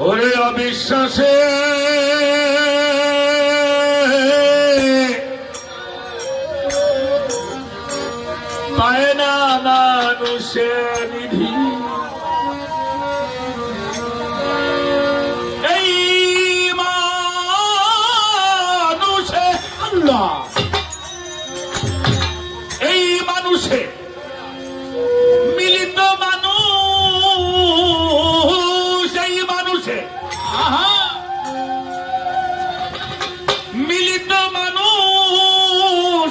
ওরে অবিশ্বাসে পায় না মানুষের নিধি। এই মানুষে আল্লাহ, এই মানুষে মিলিত মানুষ, এই মানুষে মিলিত মানুষ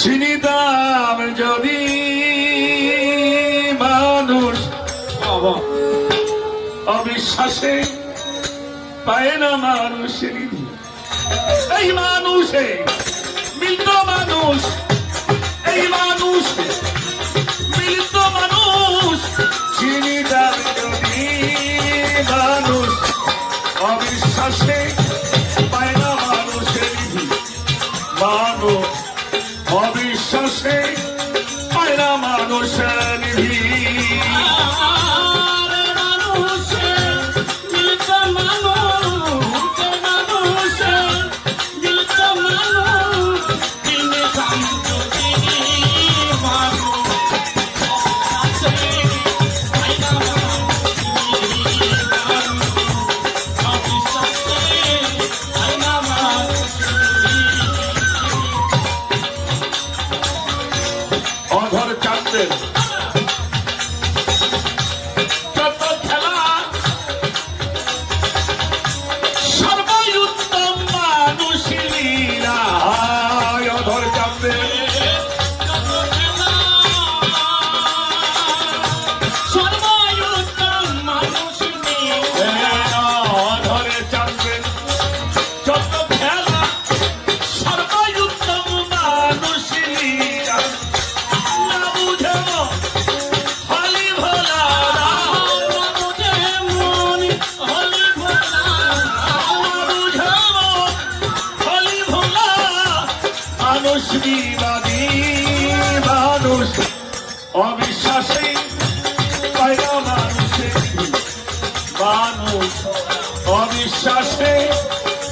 চিনিতাম যদি মানুষ অবিশ্বাসে পায় না মানুষের নিধি। এই মানুষে মিলিত মানুষ, এই মানুষে মিলিত মানুষ চিনিতাম যদি মানুষ অবিশ্বাসে পায় না মানুষের নিধি। মানুষ অবিশ্বাসে পায় না মানুষের নিধি। অধর চাঁদের যত খেলা সর্বই উত্তম মানুষ লীলা। অধর চাঁদের সর্বই উত্তম মানুষ লীলা। অধরে চাঁদের যত খেলা সর্বই উত্তম মানুষ লীলা। মানুষ অবিশ্বাসে পায় না মানুষের নিধি। মানুষ অবিশ্বাসে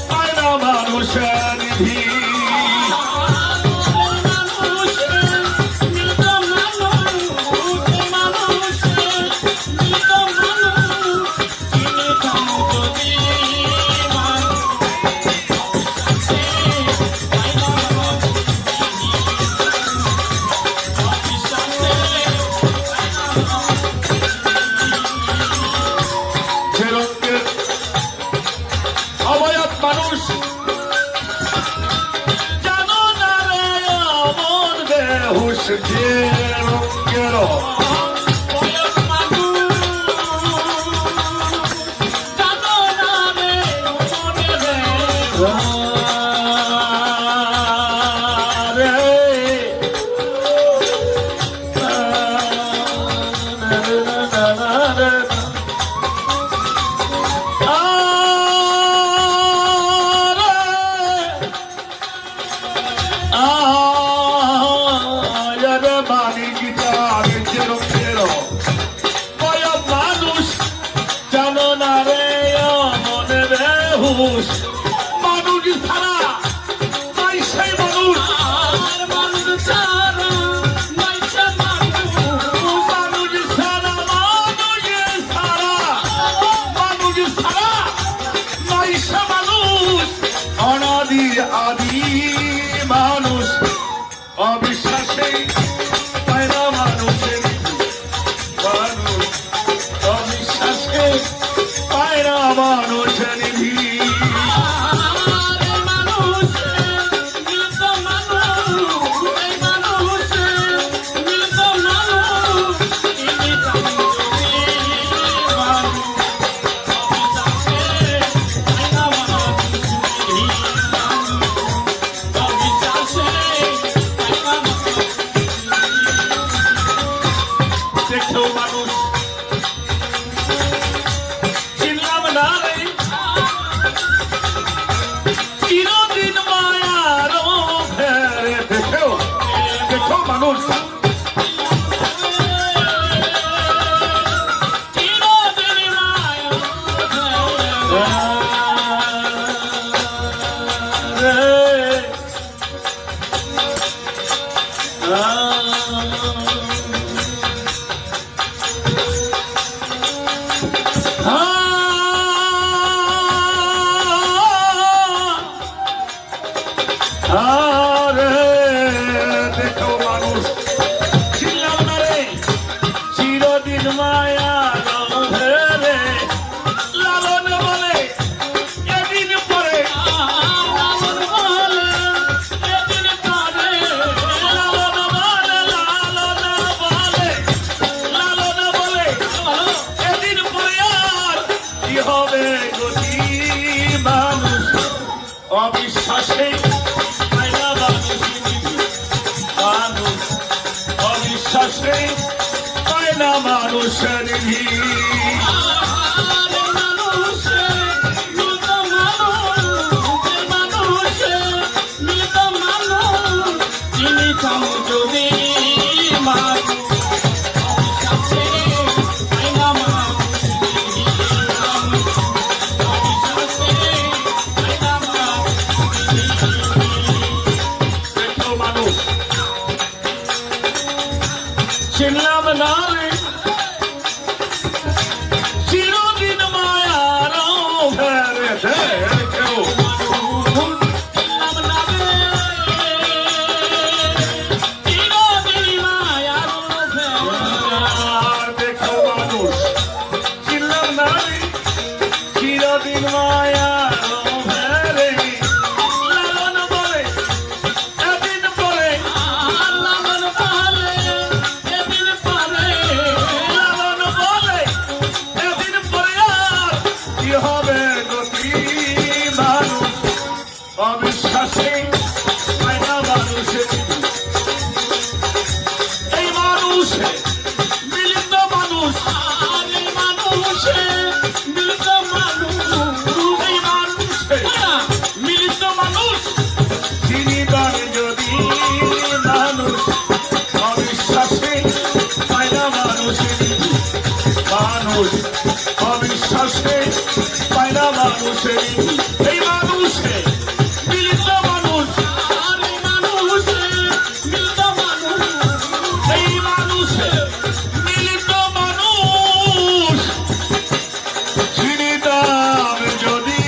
পায় না মানুষের নিধি। অবয়ব মানুষ জানো না রে অমন বেহুশ যে রঙের মানুষ মানুষ ছাড়া নাই সেই মানুষ। মানুষ ছাড়া নাই সে মানুষ। মানুষ ছাড়া মানুষ ছাড়া মানুষ ছাড়া নাই সে মানুষ। অনাদি আদি মানুষ অবিশ্বাসে পায় না মানুষের নিধি। মানুষ অবিশ্বাসে পায় না মানুষের নিধি। মানুষ আরে দেখো মানুষ ছিলাম না রে চিরদিন মায়া রে লালন বলে এদিন পরে লালন বলে এদিন পরে লালন বলে লালন বলে এদিন পরে আর কি হবে গতি মানুষ অবিশ্বাসে অবিশ্বাসে পায় না মানুষের যদি চিনলাম না রে চিরদিন মায়ার ফেরে দেখো চিনলাম না রে চিরদিন মায়ার ফেরে দেখো মানুষ চিনলাম না রে চিরদিন মায়ার ফেরে লালন বলে এদিন পরে লালন বলে হবে গতি মানুষ অবিশ্বাসে পায় না মানুষের এই মানুষে মিলিত মানুষ এই মানুষে মিলিত মানুষ এই মানুষে মিলিত মানুষ চিনিবার যদি মানুষ অবিশ্বাসে পায় না মানুষের মানুষ অবিশ্বাসে পায় না মানুষের এই মানুষে মিলিত মানুষ আর এই মানুষে মিলিত মানুষ এই মানুষে মিলিত মানুষ চিনিতাম যদি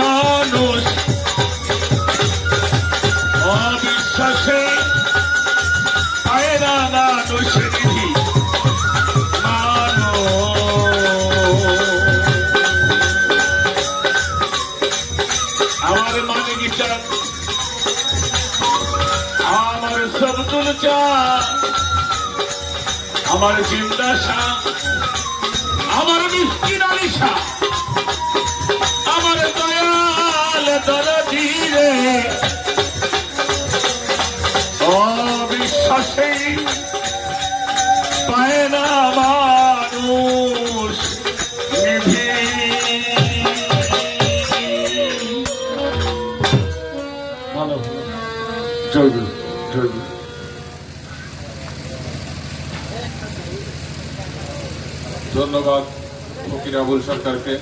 মানুষ অবিশ্বাসে পায় না মানুষের আমার মানে গিটার আমার সবতুল চা আমার চিন্তাশা আমার মিষ্টির আলিশা আমার দয়াল দরদি রে অবিশ্বাসে পায় না মানুষ নিভি জয় গুরু জয় গুরু ধন্যবাদ ফকির আবুল সরকারকে।